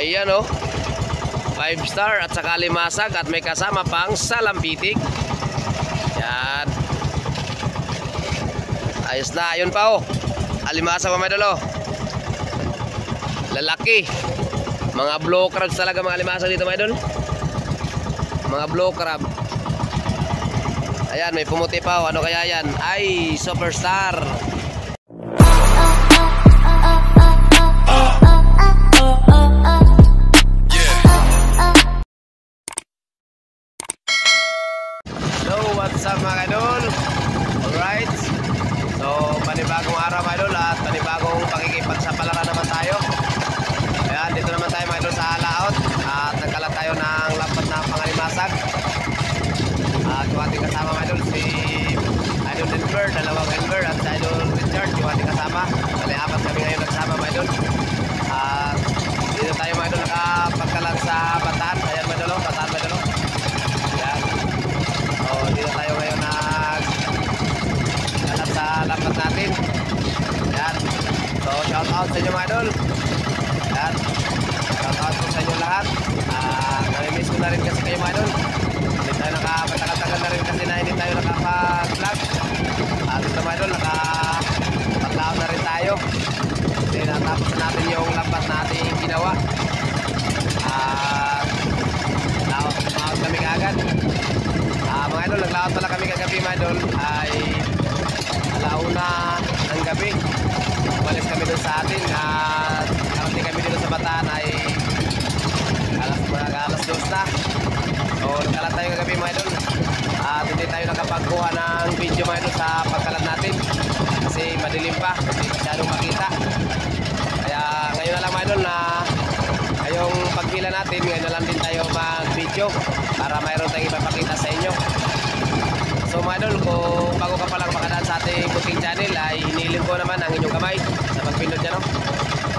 Ayan oh. 5 star at saka limasag at may kasama pang salampitik. Yan. Ayos na. Ayun pa oh. Alimasag mga idol oh. Lalaki. Mga blow crabs talaga mga limasag dito mga idol. Mga blow crab. Ayan, may pumuti pa oh. Ano kaya yan? Ay, superstar. What's up mga idol? Alright. So panibagong araw mga idol at panibagong pakikipagsapalaran naman tayo. Ayan, dito naman tayo mga idol sa laot. At nagkalat tayo ng lampat na pangalimasag. At yung ating kasama mga idol, si Idol Denver, dalawang Denver, at si Idol Richard, yung ating kasama. Bali, apat kami ngayon nagsama mga idol. At dito tayo mga idol nakapagkalat sa Bataan. Ayan mga idol, Bataan mga idol. Dito tayo ngayon nagkalat sa lampat natin. Yan. So shout out sa inyo mga idol. Yan. Shout out po sa inyo lahat. Nami-miss ko na rin kasi kayo mga idol. Hindi tayo nakapatagal-tagal na rin kasi na hindi tayo nakapag-vlog. Dito mga idol nakapaglaot na rin tayo. Kasi natapos natin yung lampat natin ginawa. Laot kami agad. Mga idol, naglaot pala kami kagabi mga idol ay alauna ng gabi. Umalis kami doon sa atin at karating kami dito sa Bataan ay alas 2 na. So nagkalat tayo kagabi mga idol at hindi tayo nakapagkuha ng video mga idol sa pagkalat natin kasi madilim pa, hindi masyadong makita. Kaya ngayon na lang mga idol na ngayong pagpila natin, ngayon na lang din tayo mag-video para mayroon tayong ipapakita sa inyo. So mga idol, kung bago ka palang makadaan sa ating cooking channel ay hinihiling ko naman ang inyong kamay sa pagpindot dyan, no?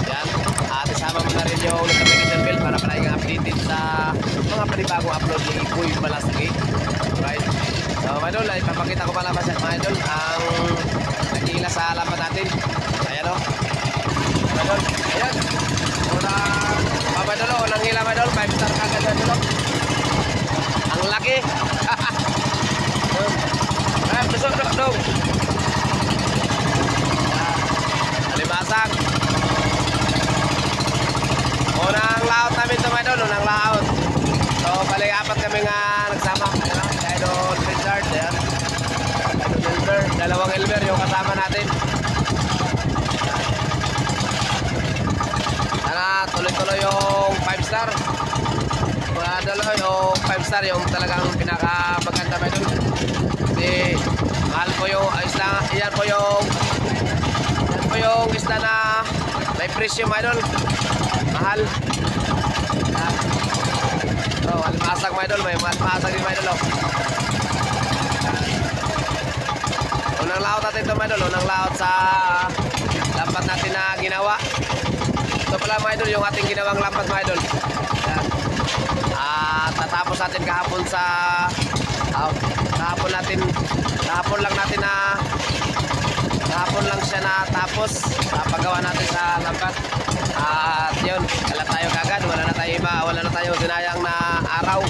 Yan. At isama mo na rin yung notification bell para palagi kang updated sa mga panibagong upload ni Ipoy Malasigi. Right? So mga idol, ay papakita ko pala mga idol ang nagkila sa lampat natin. Ayan o. Mga idol, ayan. Mga idol, unang hila mga idol, 5 star kagad mga idol. Ang laki. Besok dong. Alimasag. Unang laot namin ito mga idol, unang laot. So balik apat kami nga nagsama. Idol Richard, yan. Idol Elmer, dalawang Elmer yung kasama natin. Sana tuloy-tuloy yung 5 star. Mga dalawa yung 5 star yung talagang pinakamaganda mga idol. Kasi mahal po yung isda, yan po yung isda na may presyo mga idol. Mahal. So alimasag mga idol, may alimasag din mga idol. Unang laot natin ito mga idol, unang laot sa lampat natin na ginawa. Ito pala mga idol yung ating ginawang lampat mga idol. At tatapos natin kahapon sa kahapon lang siya natapos sa paggawa natin sa lampat. At yun, kalat tayo kagad, wala na tayo sinayang na araw.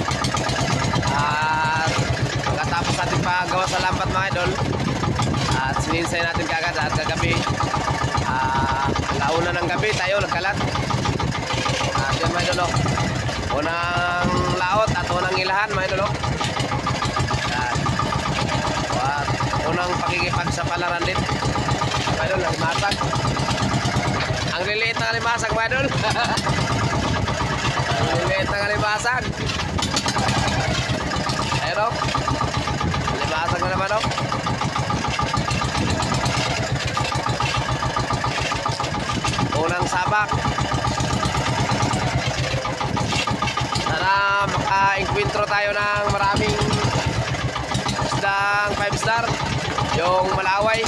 At pagkatapos natin paggawa sa lampat mga idol at sininsay natin kagad at kagabi launa ng gabi tayo nagkalat. At yun mga idol, unang laot at unang ilahan mga idol. Unang pakikipagsapalaran din mga idol, alimasag. Ang liliit ng alimasag mga idol. Ang liliit ng alimasag. Ayun o, alimasag na naman o. Unang sabak. Sana maka-encuentro tayo ng maraming isdang 5 star yung malaway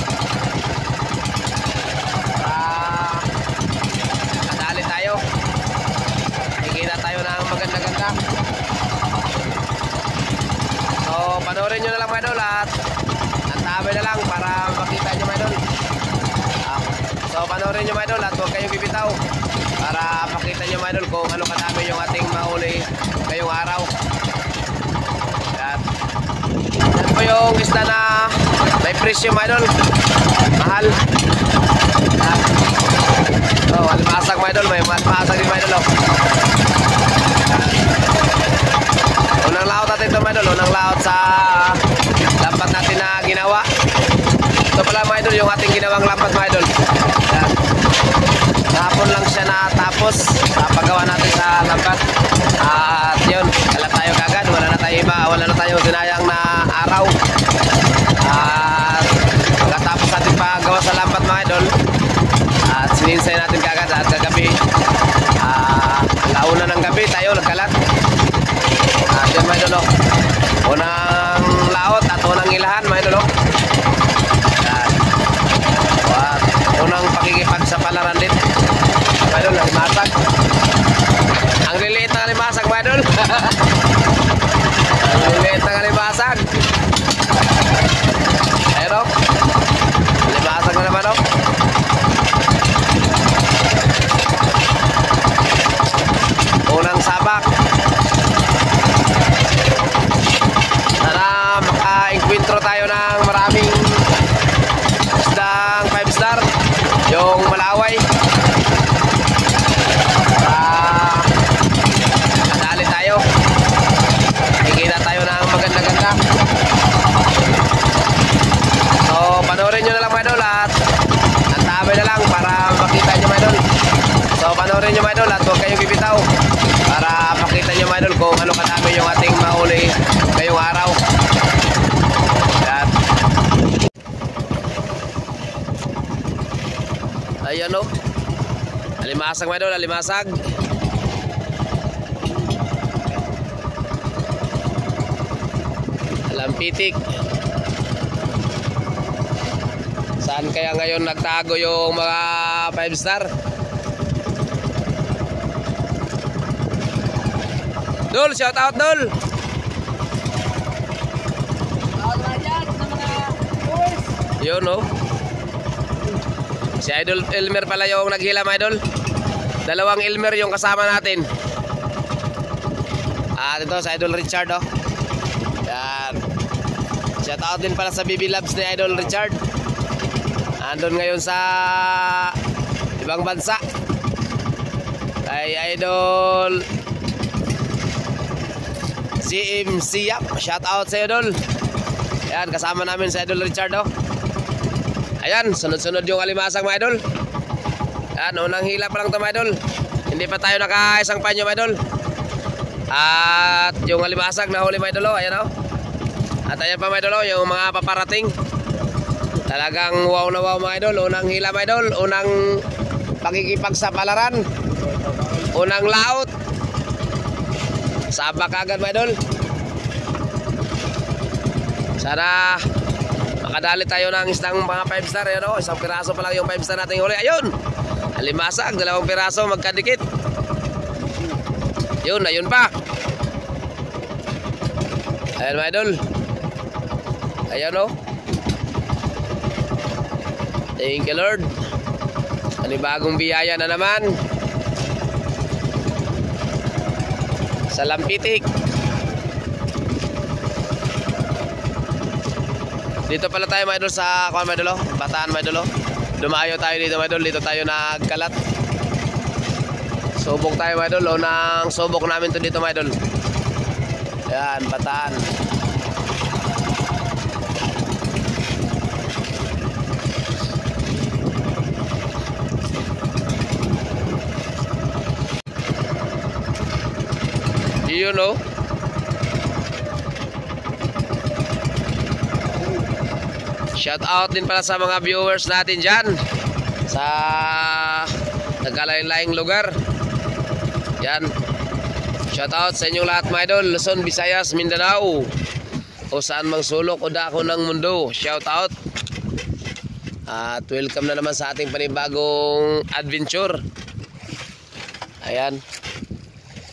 kadali tayo, higita tayo ng maganda-ganda. So panoorin nyo na lang mga idol at antabay na lang para makita nyo mga idol. So panoorin nyo mga idol at huwag kayong bibitaw para makita nyo mga idol kung ano kadami yung ating mahuli ngayong araw. Yan. Yan po yung isda na may presyo mga idol, mahal. Yan. So, alimasag mga idol, may alimasag din mga idol. Unang laot natin ito mga idol, unang laot sa lambat natin na ginawa. Ito pala mga idol yung ating ginawang lambat mga idol. Yan. Kahapon lang siya natapos sa paggawa natin sa lambat. At yun, alam tayo kagad, wala na tayo sinayang na araw. At pagkatapos natin paggawa sa lambat mga idol, at sininsay natin kagad at kagabi, launa ng gabi tayo nagkalat. At yun mga idol, unang laot at unang ilahan mga idol. At unang pakikipag sa palaran din mga idol, alimasag. Ang liliit na alimasag mga idol. Ang liliit na alimasag. Ayun o, alimasag na naman o. Unang sabak. Sana maka-encuentro tayo ng maraming isdang 5 star, yung malaway. Kadali tayo, ikita tayo ng maganda-ganda. So panoorin nyo na lang mga idol at antabay na lang para makita nyo mga idol. So panoorin nyo mga idol at huwag kayong bibitaw para makita nyo mga idol kung ano kadami yung ating mahuli ngayong araw. Yan. Ayan o, alimasag mga idol, alimasag. Lampitik. Saan kaya ngayon nagtago yung mga 5 star? Dul, shout out Dul. Yun o. Si Idol Elmer pala yung naghila mga idol. Dalawang Elmer yung kasama natin. At ito sa Idol Richard o. Yan. Shout out din pala sa BB Labs ni Idol Richard. Andun ngayon sa ibang bansa. Kay Idol CM Siap. Shout out sa Idol. Yan, kasama namin sa Idol Richard o. Ayan, sunod-sunod yung alimasag mga idol. Yan, unang hila pa lang ito mga idol. Hindi pa tayo naka-isang panyo mga idol. At yung alimasag na huli mga idol, ayan o. At ayan pa mga idol, yung mga paparating. Talagang wow na wow mga idol. Unang hila mga idol, unang pakikipagsapalaran, unang laot. Sabak agad mga idol. Sana makadali tayo ng isang mga 5 star. Ayan o, isang piraso pa lang yung 5 star natin huli. Ayun, alimasag, 2 piraso magkadikit. Yun, ayun pa. Ayan mga idol. Ayan o. Thank you Lord. Panibagong biyaya na naman sa Lampitik. Dito pala tayo mga idol sa mga idol, Bataan mga idol. Dumayo tayo dito mga idol, dito tayo nagkalat. Subok tayo mga idol, unang subok namin to dito mga idol. Ayan, Bataan. Yun o. Shout out din pala sa mga viewers natin dyan sa nagkalain-laing lugar. Yan. Shout out sa inyong lahat mga idol, Luzon, Visayas, Mindanao, o saan mang sulok o dako ng mundo. Shout out. At welcome na naman sa ating panibagong adventure. Ayan.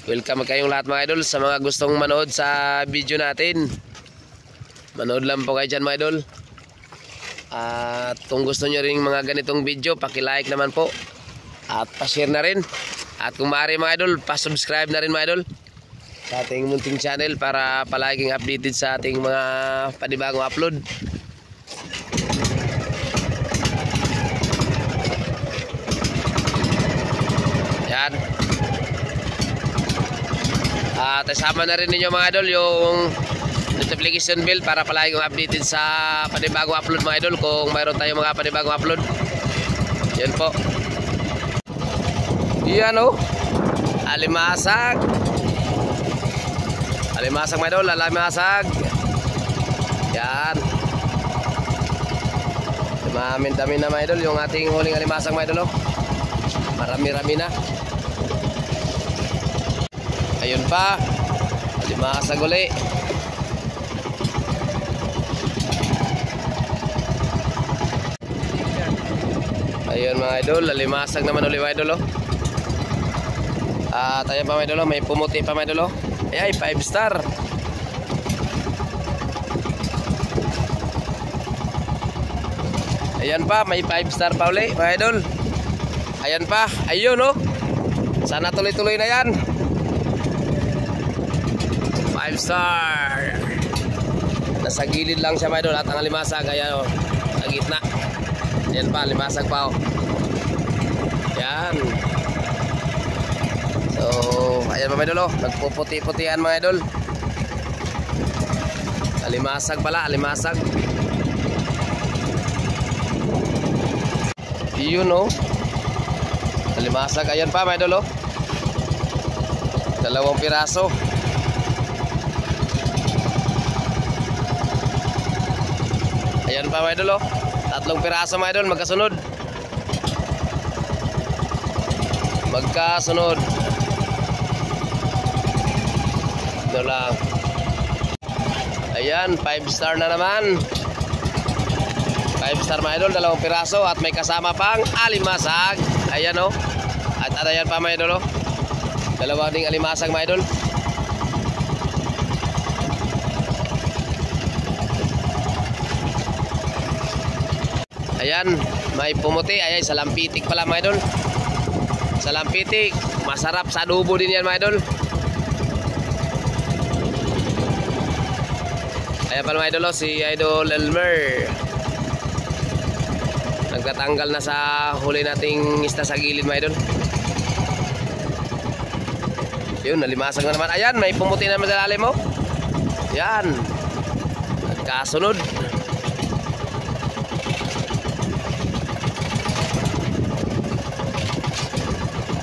Welcome kayong lahat mga idol sa mga gustong manood sa video natin. Manood lang po kayo dyan mga idol. At kung gusto nyo rin mga ganitong video, paki-like naman po. At pa-share na rin. At kung maaari mga idol, pa-subscribe na rin mga idol sa ating munting channel para palaging updated sa ating mga panibagong upload. Yan. At isama na rin ninyo mga idol yung notification bell para palaging updated sa panibagong upload mga idol kung mayroon tayong mga panibagong upload. Yan po. Yan o. Alimasag. Alimasag mga idol. Alimasag. Yan. Mamin-dami na mga idol yung ating huling alimasag mga idol. Marami-rami na. Ayun pa. Alimasag uli. Ayun mga idol, alimasag naman ulit mga idol. At ayan pa mga idol, may pumuti pa mga idol. Ay 5 star. Ayan pa, may 5 star pa ulit mga idol. Ayan pa, ayun oh. Sana tuloy-tuloy na yan. 5 star. Nasa gilid lang siya mga idol at ang alimasag ayan oh, sa gitna. Ayan pa, limasag pa oh. Yan. So, ayan mga idol oh, nagpuputi-putian mga idol. Alimasag pala, alimasag. Yun oh. Alimasag, ayan pa mga idol oh. 2 piraso. Ayan pa mga idol oh. 3 piraso mga idol, magkasunod. Magkasunod. Ito lang. Ayan, 5 star na naman. 5 star mga idol, 2 piraso at may kasama pang alimasag. Ayan o. At ayan pa mga idol o. 2 ding alimasag mga idol. Ayan, may pumuti. Ayan, salampitik pala mga idol. Salampitik, masarap sa adobo din yan mga idol. Ayan pala mga idol, si Idol Elmer. Nagtatanggal na sa huli nating isda sa gilid mga idol. Yun, nalimasag na naman. Ayan, may pumuti na naman sa lalim mo. Ayan, nagkasunod.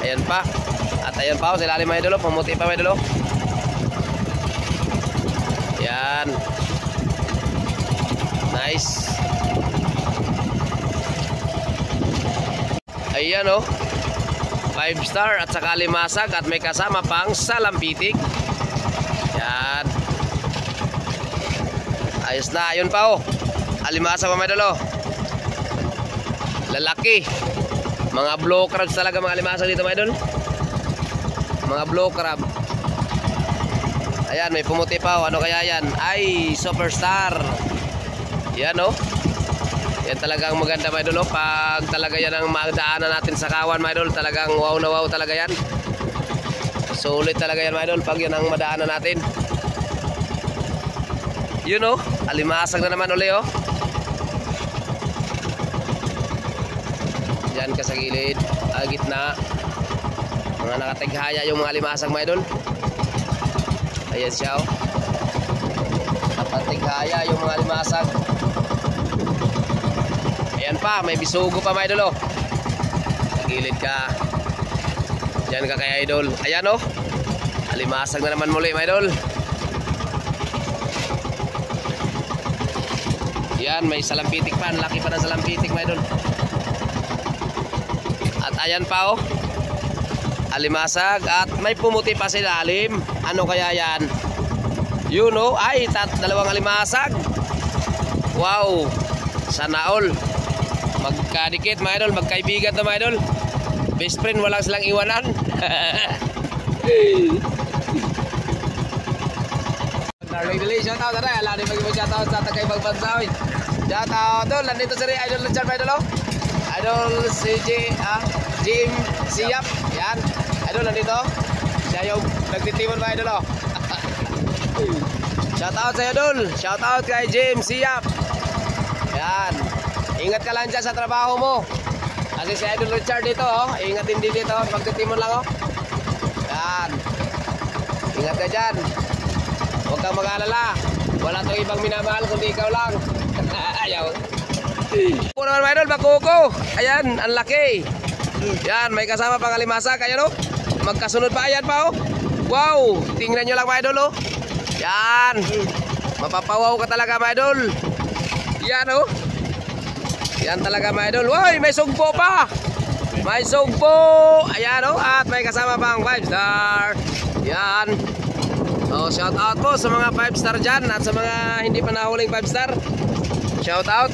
Ayan pa. At ayan pa, sila lima idolo, pumuti pa mga idolo. Ayan. Nice. Ayan oh. 5 star at saka limasag at may kasama pang salampitik. Ayan. Ayos na, ayun pa oh. Alimasag pa mga idolo. Lalaki. Mga blow crabs talaga mga alimasag dito mga idol. Mga blow crab. Ayan, may pumuti pa oh. Ano kaya yan? Ay, superstar. Yan oh. Yan talagang maganda mga idol oh. Pag talaga yan ang magdaanan natin sa kawan mga idol, talagang wow na wow talaga yan. Sulit talaga yan mga idol pag yan ang madaanan natin. Yun oh. Alimasag na naman ulit oh. Diyan ka sa gilid, gitna. Mga nakatighaya yung mga alimasag mga idol. Ayan siya oh. Nakatighaya yung mga alimasag. Ayan pa, may bisugo pa mga idol oh. Sa gilid ka. Diyan ka kay idol. Ayan oh. Alimasag na naman muli mga idol. Yan, may salampitik pa. Ang laki pa ng salampitik mga idol. At ayan pa oh. Alimasag at may pumuti pa sa ilalim. Ano kaya yan? Yun oh. Ay, 2 alimasag. Wow. Sana all. Magkadikit mga idol. Magkaibigan to mga idol. Best friend, walang silang iwanan. Congratulations tao tara. Ala din mag-shoutout sa tagay magbansaw. Shoutout tol. Nandito si Idol Lechar mga idol oh. Idol si Jim Siap. Yan. Idol idol, nandito. Siya yung nagtitimon mga idol, oh. Shout out sa idol. Shout out kay James Siap. Yan. Ingat ka lang dyan sa trabaho mo. Kasi si Idol Richard dito, oh. Ingat din dito, magtitimon lang, oh. Yan. Ingat ka dyan. Huwag kang mag-alala. Wala itong ibang minamahal kundi ikaw lang. Ayaw. Ako naman mga idol, bakuko. Ayan, ang laki. Yan, may kasama pang alimasag. Ayan, oh. Magkasunod pa, ayan pa, oh. Wow, tingnan nyo lang mga idol, oh. Yan. Mapapawaw ka talaga mga idol. Yan, oh. Yan talaga mga idol. Woy, may sugpo pa. May sugpo. Ayan, oh. At may kasama pang 5 star. Yan. Oh, shout out po sa mga 5 star dyan. At sa mga hindi pa nahuling 5 star, shout out.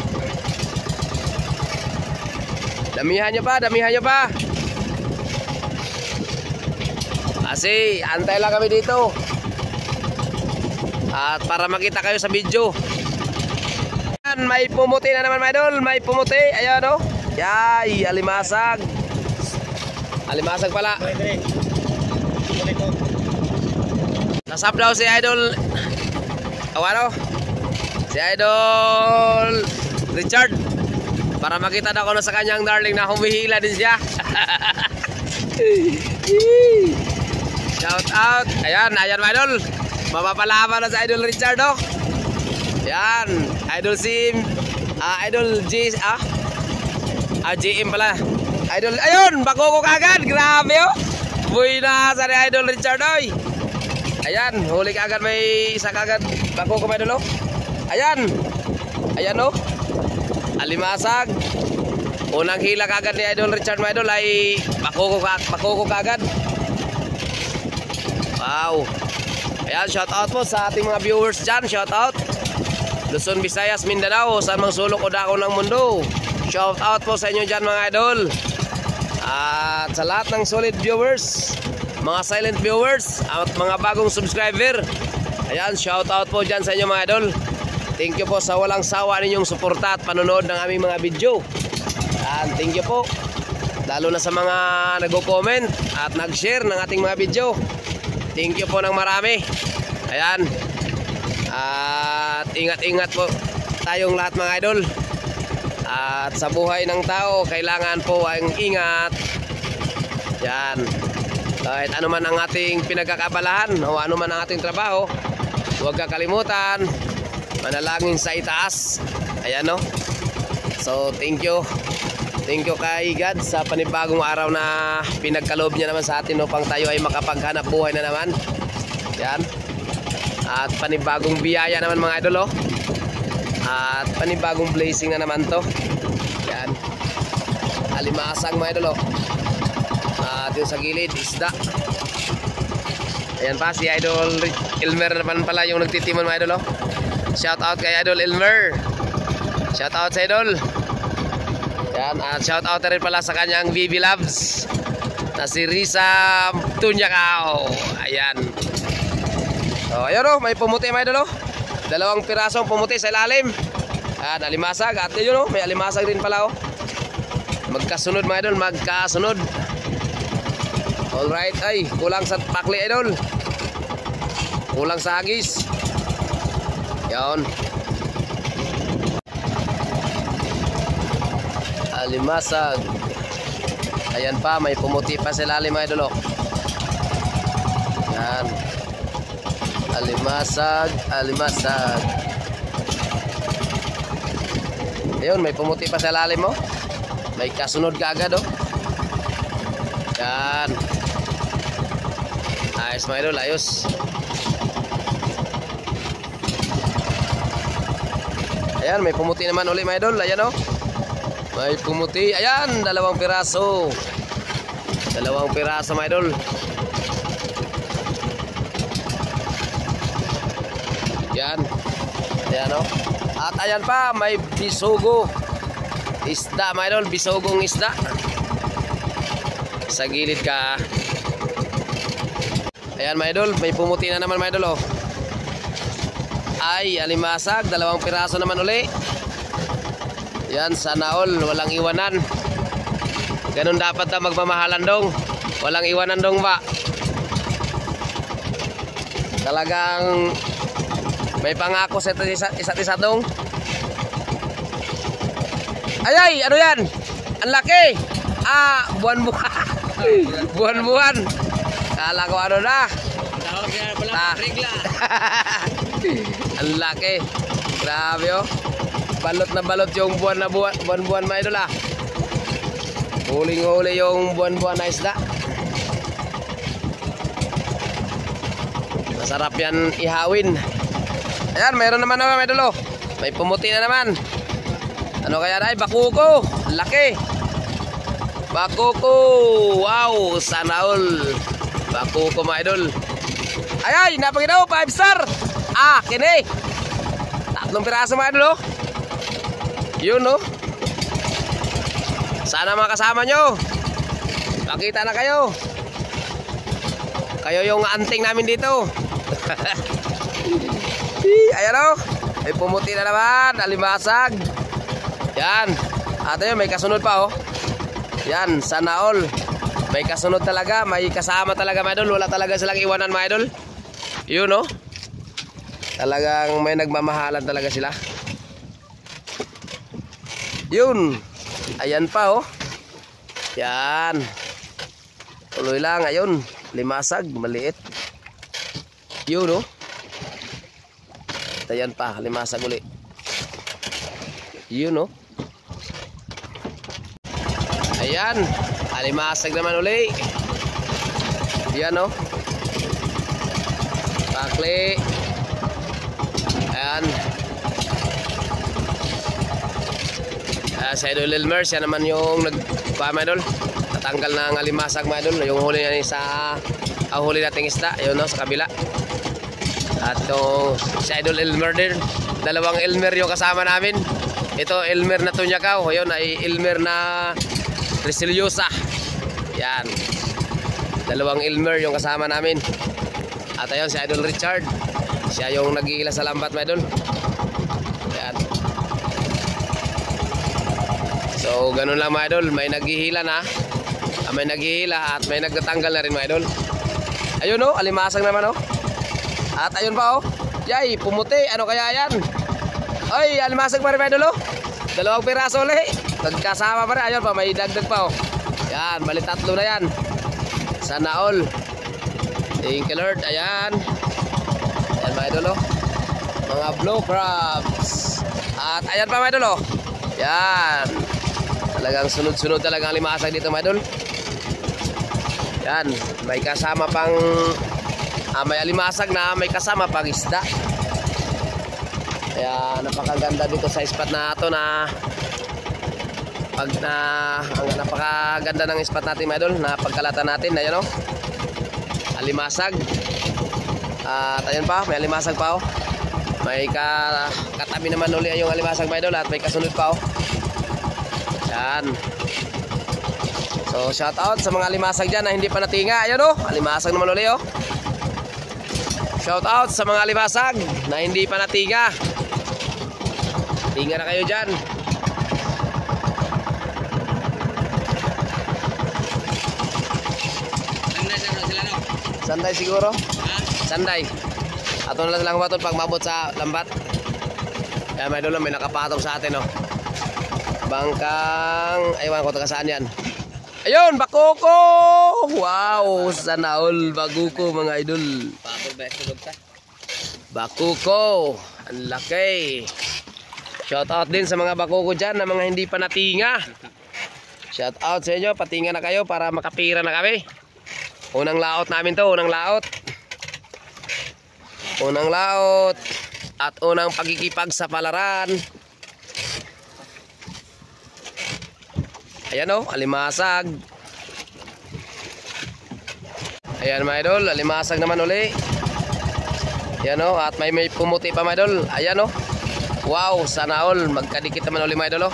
Damihan nyo pa, damihan nyo pa. Kasi antay lang kami dito. At para makita kayo sa video. Yan, may pumuti na naman mga idol. May pumuti, ayan, oh. Yay, alimasag. Alimasag pala. Nasab daw si Idol. Ano? Si Idol Richard. Para makita daw ko na sa kanyang darling na humihila din siya. Shout out. Ayan, ayan mga idol. Mapapalaban na sa Idol Richard, oh. Yan, Idol Sim. Idol G. GM pala. Idol, ayun, bako ko kagad. Grabe, oh. Buhay na sa Idol Richard, oy. Ayan, huli kagad, may isa kagad. Bako ko mga idol, oh. Ayan. Ayan, oh. Alimasag. Unang hila kagad ni Idol Richard mga idol ay bako ko kagad. Wow. Ayan, shout out po sa ating mga viewers dyan. Shout out Luzon, Visayas, Mindanao, saan mang sulok o dako ng mundo. Shout out po sa inyo dyan mga idol. At sa lahat ng solid viewers, mga silent viewers, at mga bagong subscriber, ayan, shout out po dyan sa inyo mga idol. Thank you po sa walang sawa ninyong suporta at panonood ng aming mga video. And thank you po lalo na sa mga nagko-comment at nag-share ng ating mga video. Thank you po ng marami. Ayan. At ingat-ingat po tayong lahat mga idol. At sa buhay ng tao, kailangan po ang ingat. Yan. Kahit ano man ang ating pinagkakabalahan o ano man ang ating trabaho, huwag kakalimutan manalangin sa itaas. Ayan, no? So thank you. Thank you kay God sa panibagong araw na pinagkaloob niya naman sa atin upang tayo ay makapaghanap buhay na naman. Yan. At panibagong biyaya naman mga idol, oh. At panibagong blessing na naman to. Yan. Alimasag mga idol, oh. At yung sa gilid, isda. Ayan pa, si Idol Elmer naman pala yung nagtitimon mga idol, oh. Shout out kay Idol Elmer. Shout out sa idol. Yan, at shout out rin pala sa kanyang BB Loves na si Risa Tunyakao. Ayan. So, ayan, oh, may pumuti mga idol, oh. 2 pirasong pumuti sa ilalim. At alimasag. At yun, oh, may alimasag rin pala, oh. Magkasunod mga idol, magkasunod. Alright, ay, kulang sa pakli idol. Kulang sa hagis. Yan. Alimasag. Ayan pa, may pumuti pa sa ilalim mga idol, oh. Yan. Alimasag, alimasag. Ayun, may pumuti pa sa ilalim, oh. May kasunod ka agad, oh. Yan. Ayos mga idol, ayos. Ayan, may pumuti naman uli mga idol. Ayan, oh. May pumuti. Ayan, 2 piraso. 2 piraso mga idol. Yan. Ayan, oh. At ayan pa, may bisugo. Isda mga idol, bisugong isda. Sa gilid ka. Ayan mga idol, may pumuti na naman mga idol, oh. Ay, alimasag, 2 piraso naman uli. Yan, sana all, walang iwanan. Ganun dapat na magmamahalan dong. Walang iwanan dong ba? Talagang may pangako sa isa't isa dong. Ay, ano yan? Ang laki. Buwan-buwan. Buwan-buwan. Kala ko ano na. Regla. Ang laki. Grabe oh. Balot na balot yung buwan-buwan mga idol Huling-huli yung buwan-buwan na isda. Masarap yan ihawin. Ayan, mayroon naman mga idol May pumuti na naman. Ano kaya na? Bakuko. Laki. Bakuko. Wow, sana all. Bakuko mga idol. Ay, napakita 5 star. Kini. 3 piraso mga idol Yun Sana makasama nyo. Pakita na kayo. Kayo yung anting namin dito. Ayan may pumuti na naman. Alimasag. Yan. At yun, may kasunod pa Yan, sana all. May kasunod talaga. May kasama talaga mga idol. Wala talaga silang iwanan mga idol. Yun talagang may nagmamahalan talaga sila. Yun. Ayan pa Yan. Tuloy lang. Ayun. Limasag. Maliit. Yun Ayan pa. Limasag uli. Yun Ayan. Alimasag naman uli. Yan Pakli. Ayan. Sa Idol Elmer, siya naman yung idol. Natanggal ng alimasag mga idol. Yung huli niya sa huli nating isda. Ayun sa kabila. At si Idol Elmer din. 2 Elmer yung kasama namin. Ito Elmer na Tunyakaw. Ayun ay Elmer na Resiliosa. Yan. 2 Elmer yung kasama namin. At ayun si Idol Richard. Siya yung nag-iila sa lambat mga idol. Yan. So ganun lang mga idol. May naghihila na. May naghihila at may nagtatanggal na rin mga idol. Ayun alimasag naman At ayun pa Yay, pumuti. Ano kaya yan? Ay, alimasag pa rin mga idol 2 piraso ulit. Nagkasama pa rin. Ayun pa, may dagdag pa Yan, bali 3 na yan. Sana all. Thank you Lord. Ayan. Ayan mga idol mga blue crabs. At ayan pa mga idol Yan. Talagang sunod-sunod talaga ang limasag dito mga idol. Yan. May kasama pang may alimasag na may kasama pang isda. Kaya napakaganda dito sa spot na ito na ang napakaganda ng spot natin mga idol na pagkalatan natin. Ayan alimasag. At ayun pa, may alimasag pa May katabi naman uli yung alimasag mga idol. At may kasunod pa Yan. So shout out sa mga alimasag dyan na hindi pa natinga. Ayun alimasag naman uli Shout out sa mga alimasag na hindi pa natinga. Tinga na kayo dyan. Sanday siguro? Sanday. Ato na lang baton pag mabot sa lambat. Kaya may dulo may nakapatong sa atin Bangkang, aywan ko taga saan yan. Ayun, bakuko! Wow, sana all baguko mga idol. Bakuko, ang laki. Shout out din sa mga bakuko dyan na mga hindi pa natinga. Shout out sa inyo, patinga na kayo para makapira na kami. Unang laot namin to, unang laot. Unang laot at unang pagkikipag sa palaran. Ayan alimasag. Ayan mga idol, alimasag naman uli. Ayan at may pumuti pa mga idol. Ayan wow, sana all. Magkadikit naman uli mga idol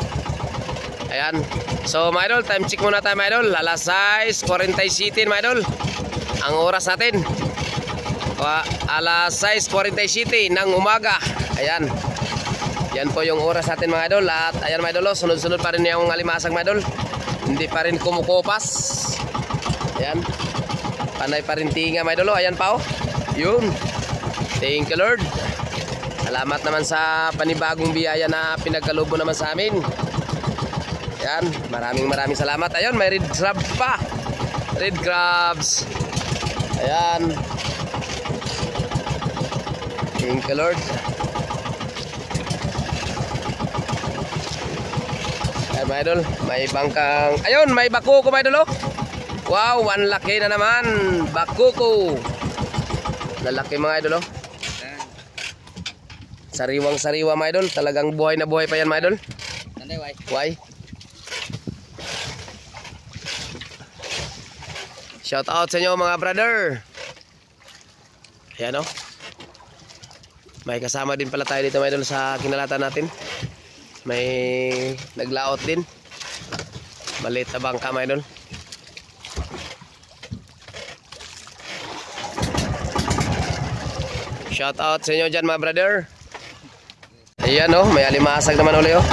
Ayan. So mga idol, time check muna tayo mga idol. Alas 6:47 mga idol. Ang oras natin alas 6:47 ng umaga. Ayan. Yan po yung oras natin mga idol. At ayan mga idol, sunod-sunod pa rin yung alimasag mga idol. Hindi pa rin kumukupas. Ayan. Panay pa rin tinga mga idol. Ayan pa oh. Yun. Thank you Lord. Salamat naman sa panibagong biyaya na pinagkalubo naman sa amin. Ayan. Maraming salamat. Ayun. May red crab pa. Red crabs. Ayan. Thank you Lord. Ayan mga idol. May bangkang. Ayun. May bakuko mga idol oh. Wow. Ang laki na naman. Bakuko. Lalaki mga idol oh. Sariwang-sariwa mga idol. Talagang buhay na buhay pa yan mga idol. Why? Shout out sa inyo mga brother. Ayan o. May kasama din pala tayo dito mga idol sa kinalatan natin. May naglaot din. Maliit na bangka mga idol. Shout out sa inyo dyan mga brother. Ayan o. May alimasag naman ulit o.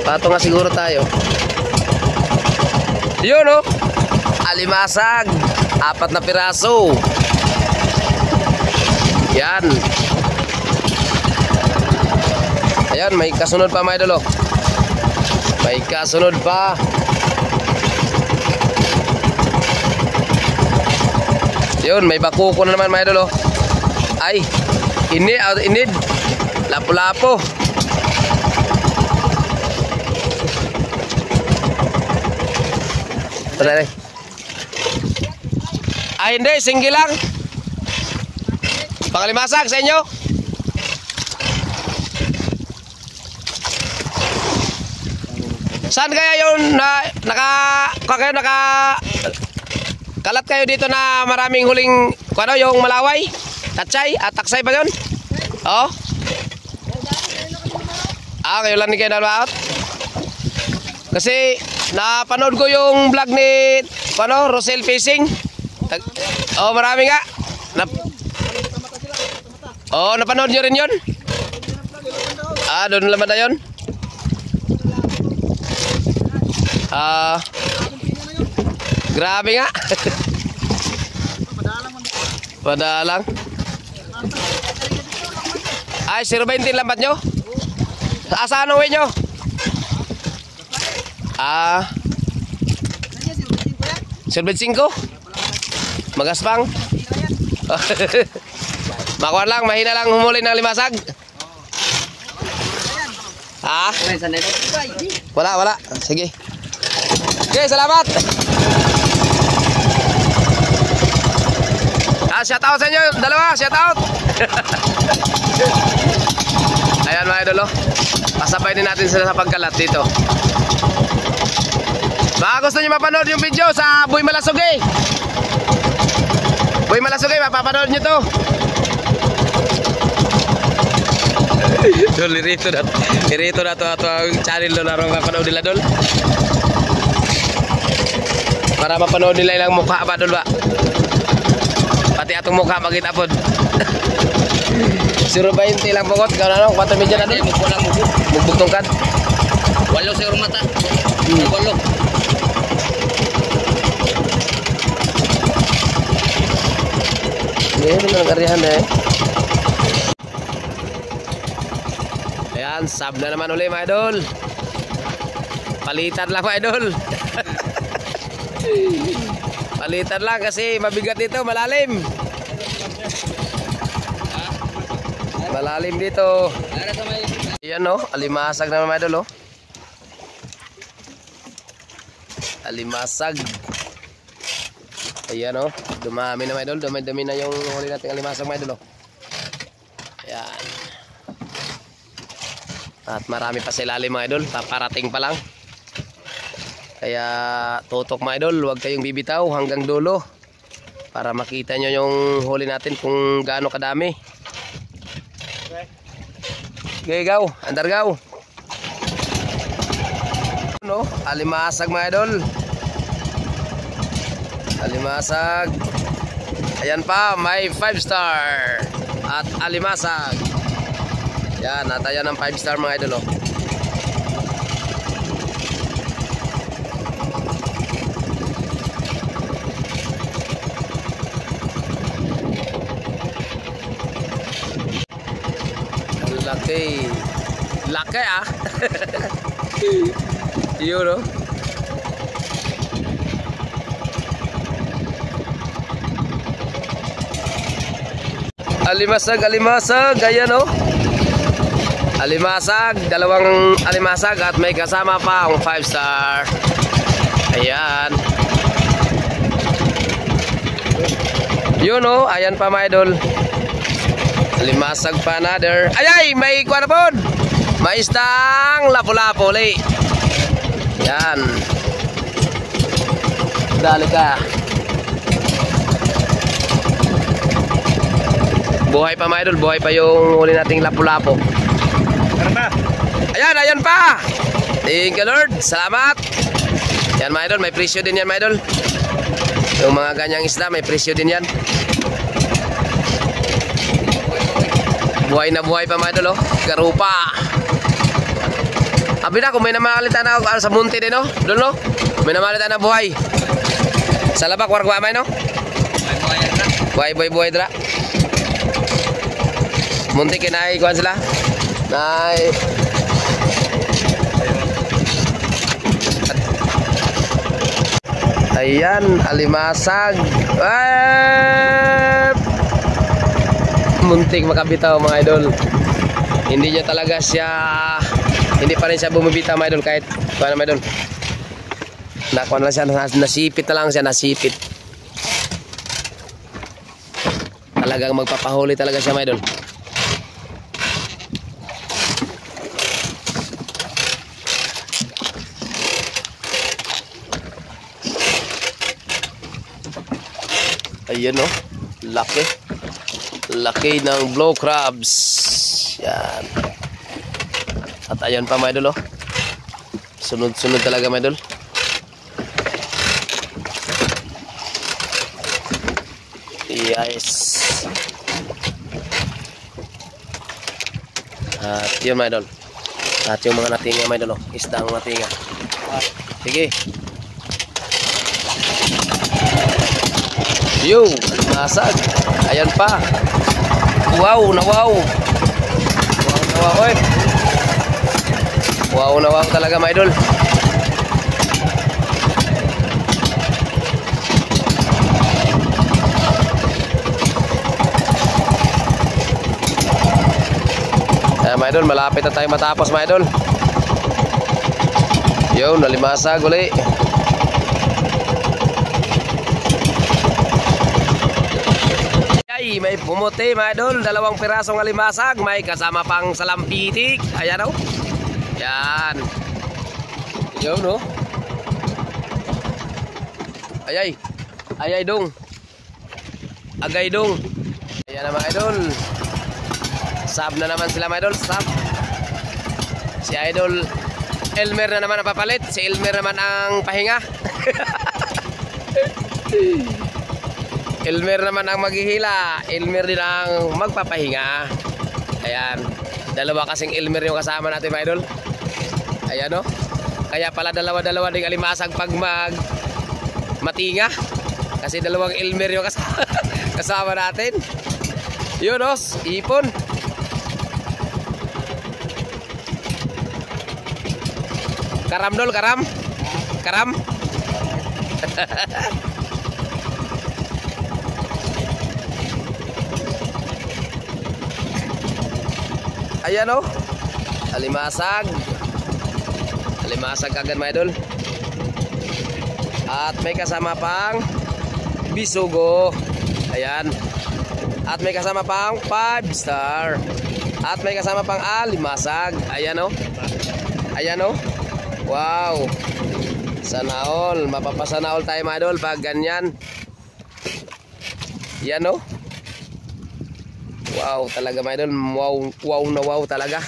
Pato nga siguro tayo. Yun o. Alimasag. 4 na piraso. Yan. Ayan, may kasunod pa mga idol. May kasunod pa. Yun, may bakuko na naman mga idol. Ay, inid. Lapo-lapo. Ay, hindi, singgil lang. Pangalimasag sa inyo. Saan kaya yun na kalat kayo dito na maraming huling ano yung malaway? Tatsay? Taksay ba yun? Oh? Kayo lang ni kayo nalaot? Kasi napanood ko yung vlog ni Rosel Fishing. Marami nga. Napanood nyo rin yun? Doon naman na yun. Grabe nga. Padalang. Ay, 0.20 lambat nyo? Saan ang uwi nyo? 0.5? Magaspang? Makuha lang, mahina lang humuli ng limasag. Wala. Sige. Okay, salamat. Shout out sa inyo, dalawa, shout out. Ayan mga idol, pasabay din natin sila sa pagkalat dito. Baka gusto nyo mapanood yung video sa Boy Malasugi. Boy Malasugi, mapapanood nyo to. Dol, irito na to ang channel doon na rin mapanood nila dol. Para mapanood nila ilang mukha ba dol ba? Pati atong mukha magita po. 0.20 lang pokot. Gano'n ano? 4 medya na dol. Mugbugtong kad. 8 siguro mata. 8. Meron na nag-arihan na eh. Ayan, sub na naman ulit mga idol. Palitan lang mga idol. Palitan lang kasi mabigat dito, malalim. Malalim dito. Ayan o, alimasag naman mga idol o. Alimasag. Ayan o, dumami na mga idol. Dumi na yung huli natin alimasag mga idol o. Ayan. At marami pa sa ilalim mga idol, paparating pa lang. Kaya tutok mga idol, huwag kayong bibitaw hanggang dulo para makita nyo yung huli natin kung gaano kadami. Okay, gaw, andar gaw. Alimasag mga idol. alimasag. Ayan pa, may 5 star. At alimasag. Yan, natayan ng 5 star mga idol, oh. Laki. Laki ah. Yun, no? Alimasag, alimasag. Ayan, no? Alimasag. Dalawang alimasag at may kasama pa ang 5 star. Ayan. Yun, no? Ayan pa mga idol. Alimasag pa another. Ayay, may kuha na po. May istang lapu-lapu ulit. Yan. Dali ka. Buhay pa mga idol. Buhay pa yung huli nating lapu-lapu. Ayan, ayan pa. Thank you Lord. Salamat. Yan mga idol. May presyo din yan mga idol. Yung mga ganyang isda may presyo din yan. Buhay na buhay pa mga idol, oh. Garupa. Abi na, kung may namalitan na sa munti din, no? Doon, no? May namalitan na buhay. Sa labak, warga may, no? Buhay, buhay, buhay, dra. Munti kinay, kuhan sila. Nay. Ayan, alimasag. Muntik makabitaw mga idol. Hindi niya talaga siya, hindi pa rin siya bumibitaw mga idol kahit paano mga idol. Nakuha na lang siya, nasipit na lang siya, nasipit. Talagang magpapahuli talaga siya mga idol. Ayan, no? Laki. Laki ng blow crabs. Yan. At ayan pa mga idol, oh. Sunod-sunod talaga mga idol. Yes. At yun mga idol. At yung mga natinga mga idol, oh. Isdang natinga. Sige. Yo, nasag. Ayan pa. Wow, na wow. Wow na wow, eh. Wow na wow talaga mga idol. Ayan mga idol, malapit na tayo matapos mga idol. Yo, nalimasag uli. May pumuti mga idol, dalawang pirasong alimasag, may kasama pang salampitik. Ayan, oh. Yan. Yun, no? Ayay. Ayay dong. Agay dong. Ayan na mga idol. Sab na naman sila mga idol. Sab. Si idol Elmer na naman ang papalit. Si Elmer naman ang pahinga. Elmer naman ang maghihila. Elmer din ang magpapahinga. Ayan. Dalawa kasing Elmer yung kasama natin mga idol. Ayan, no? Kaya pala dalawa-dalawa ding alimasag pag matinga. Kasi dalawang Elmer yung kasama natin. Yun, no? Ipon. Karam dol, karam. Karam. Ayan, oh. Alimasag. Alimasag agad mga idol. At may kasama pang bisugo. Ayan. At may kasama pang 5 star. At may kasama pang alimasag. Ayan, oh. Ayan, oh. Wow. Sana all. Mapapasana all tayo mga idol pag ganyan. Yan, oh. Wow talaga mga idol. Wow, wow na wow talaga.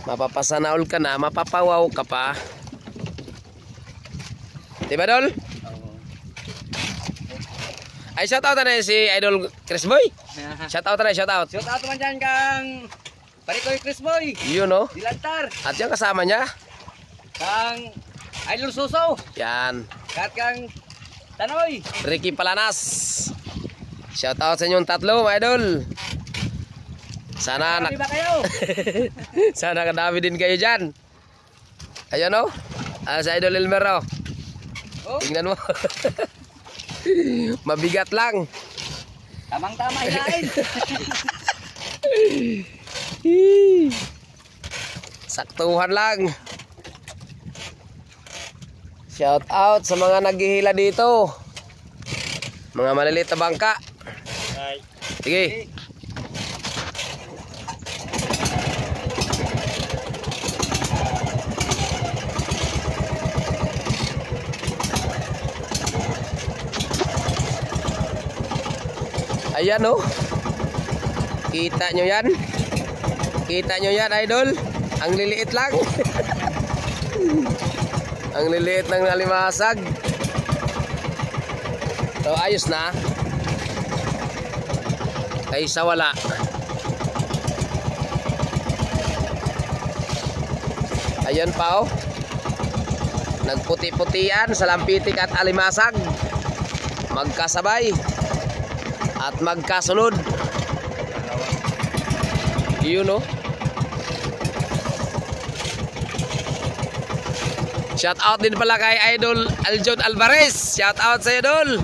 Mapapasana all ka na. Mapapawaw ka pa. Di ba, Idol? Ay, shout out na si Idol Chris Boy. Shout out na, shout out. Shout out man dyan kang Parikoy Chris Boy. Yun, no? Dilantar. At yung kasama niya. Kang Idol Suso. Yan. Kat kang Tanoy. Ricky Palanas. Shout out sa inyong tatlo, mga idol. Sana Marami ba kayo? sana kadami din kayo dyan. Ayan o. Sa Idol Elmer o. Oh. Tingnan mo. Mabigat lang. Tamang-tama hilain. Saktuhan lang. Shout out sa mga naghihila dito. Mga maliliit na bangka. Sige. Ayan oh. Kita nyo yan? Kita nyo yan, idol? Ang liliit lang. Ang liliit ng alimasag. So ayos na. Kaysa wala. Ayan pa oh. Nagputi-putian sa lampitik at alimasag. Magkasabay at magkasunod. Yun oh. Shout out din pala kay Idol Aljon Alvarez. Shout out sa Idol.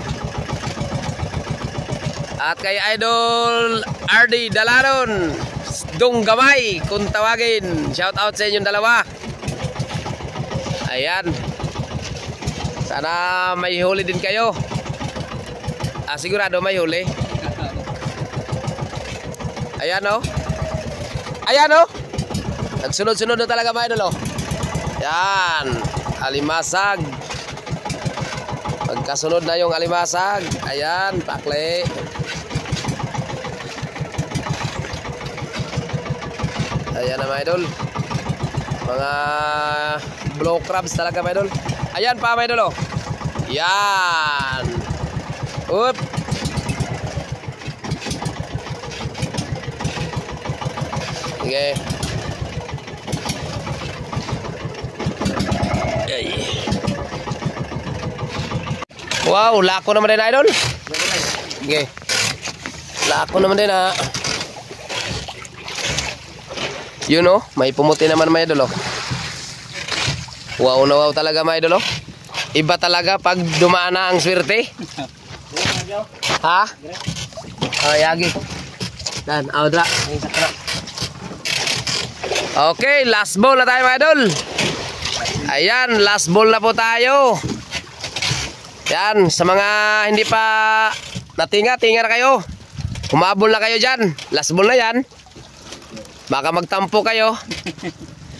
At kay Idol RD Dalaron Dong Gamay kung tawagin. Shout out sa inyong dalawa. Ayan. Sana may huli din kayo. Sigurado may huli. Ayan oh. Ayan oh. Nagsunod-sunod na talaga mga idol oh. Yan. Alimasag. Pagkasunod na yung alimasag. Ayan, pakli. Ayan na mga idol. Mga blow crabs talaga mga idol. Ayan pa mga idol oh. Yan. Up. Okay. Wow, lako naman din idol. Okay. Lako naman din ha. You know, may pumuti naman mga idol oh. Wow na wow talaga mga idol oh. Iba talaga pag dumaan na ang swerte. Ha? Oh, yagi. Dan, audra. Okay, last ball na tayo mga idol. Ayan, last ball na po tayo. Yan, sa mga hindi pa natinga na kayo. Humabol na kayo dyan. Last ball na yan. Baka magtampo kayo.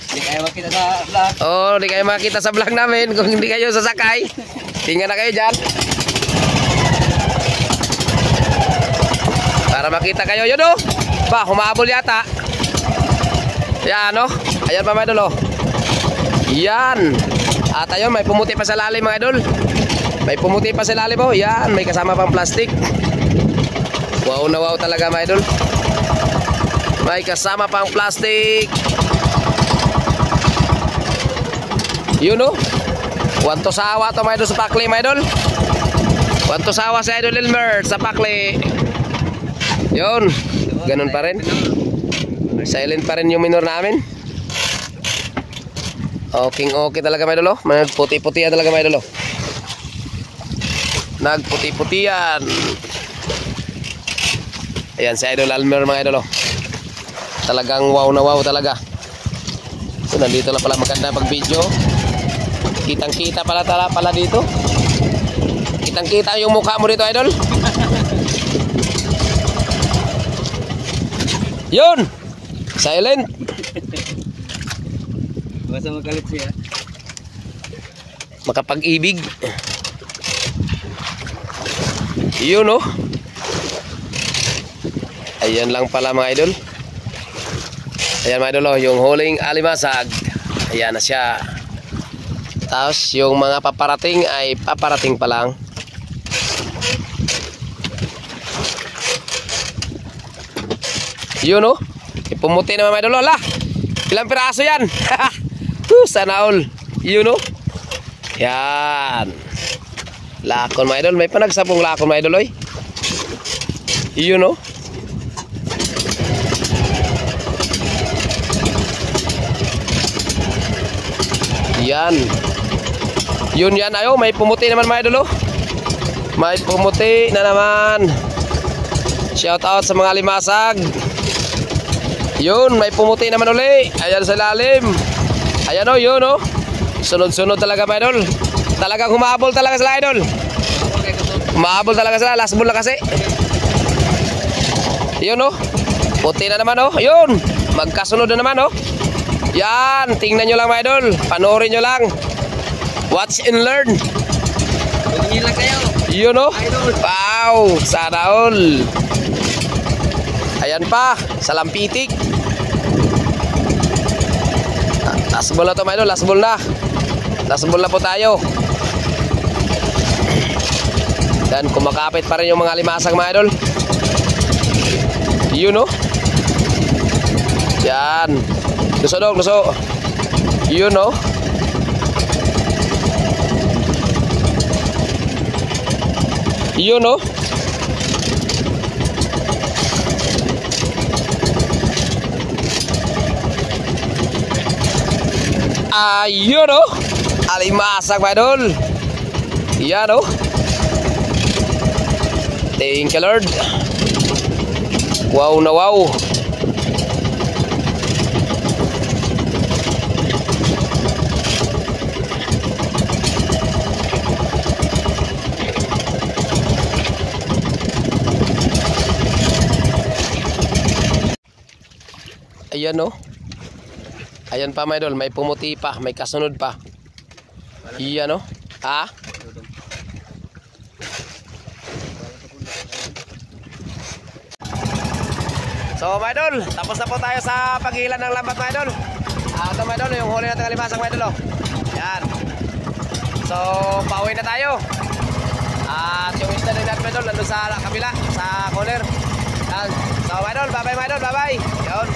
Hindi kayo makita sa vlog. Oh, hindi kayo makita sa vlog namin kung hindi kayo sasakay. Tinga na kayo dyan. Para makita kayo. Yun oh. Ba, humabol yata. Yan oh. Ayan pa mga idol oh. Yan. At ayun, may pumuti pa sa lalim mga idol. May pumuti pa sa lalim oh. Yan, may kasama pang plastic. Wow na wow talaga mga idol. May kasama pang plastic. Yun oh. Wanto sawa to mga idol sa pakli mga idol. Wanto sawa sa Idol Elmer sa pakli. Yun. Ganun pa rin. Silent pa rin yung minor namin. Okay talaga mga idol oh. Nagputi-putian talaga mga idol oh. Nagputi-putian. Ayan si Idol Elmer mga idol oh. Talagang wow na wow talaga. So nandito lang pala maganda pag video. Kitang kita pala dito. Kitang kita yung mukha mo dito idol. Yun. Silent. Basta magalit siya. Makapag-ibig. Yun oh. Ayan lang pala mga idol. Ayan mga idol oh, yung huling alimasag. Ayan na siya. Tapos yung mga paparating ay paparating pa lang. Yun oh. Ipumuti naman mga idol. Hala. Ilang piraso yan? Sana all. Yun oh. Yan. Lakon mga idol. May panagsabong lakon mga idol oy. Yun oh. Yan. Yun yan ayo. May pumuti naman mga idol oh. May pumuti na naman. Shout out sa mga limasag. Yun, may pumuti naman uli. Ayan sa lalim. Ayan o, yun o. Sunod-sunod talaga mga idol. Talagang humabol talaga sila idol. Humabol talaga sila. Last ball na kasi. Yun o. Puti na naman o. Yun. Magkasunod na naman o. Yan. Tingnan nyo lang mga idol. Panoorin nyo lang. Watch and learn. Tingin lang kayo. Yun o. Idol. Wow. Sana all. Ayan pa. Salampitik. Last ball na to mga idol. Last ball na. Last ball na po tayo. Dan kumakapit pa rin yung mga limasag mga idol. Yun o. Yan. Luso dog. Luso. Yun o. Yun o. Ayun o. Alimasag mga idol. Yan o. Thank you Lord. Wow na wow. Ayan o. Ayan pa mga idol, may pumuti pa, may kasunod pa. Iyan o. Ha? So mga idol, tapos na po tayo sa paghilan ng lambat mga idol. Ito mga idol, yung huli natin kalimasang mga idol. Yan. So pauwi na tayo. At yung isda din natin mga idol, nandun sa kabila, sa corner. Yan. So mga idol, bye bye mga idol, bye bye. Yun.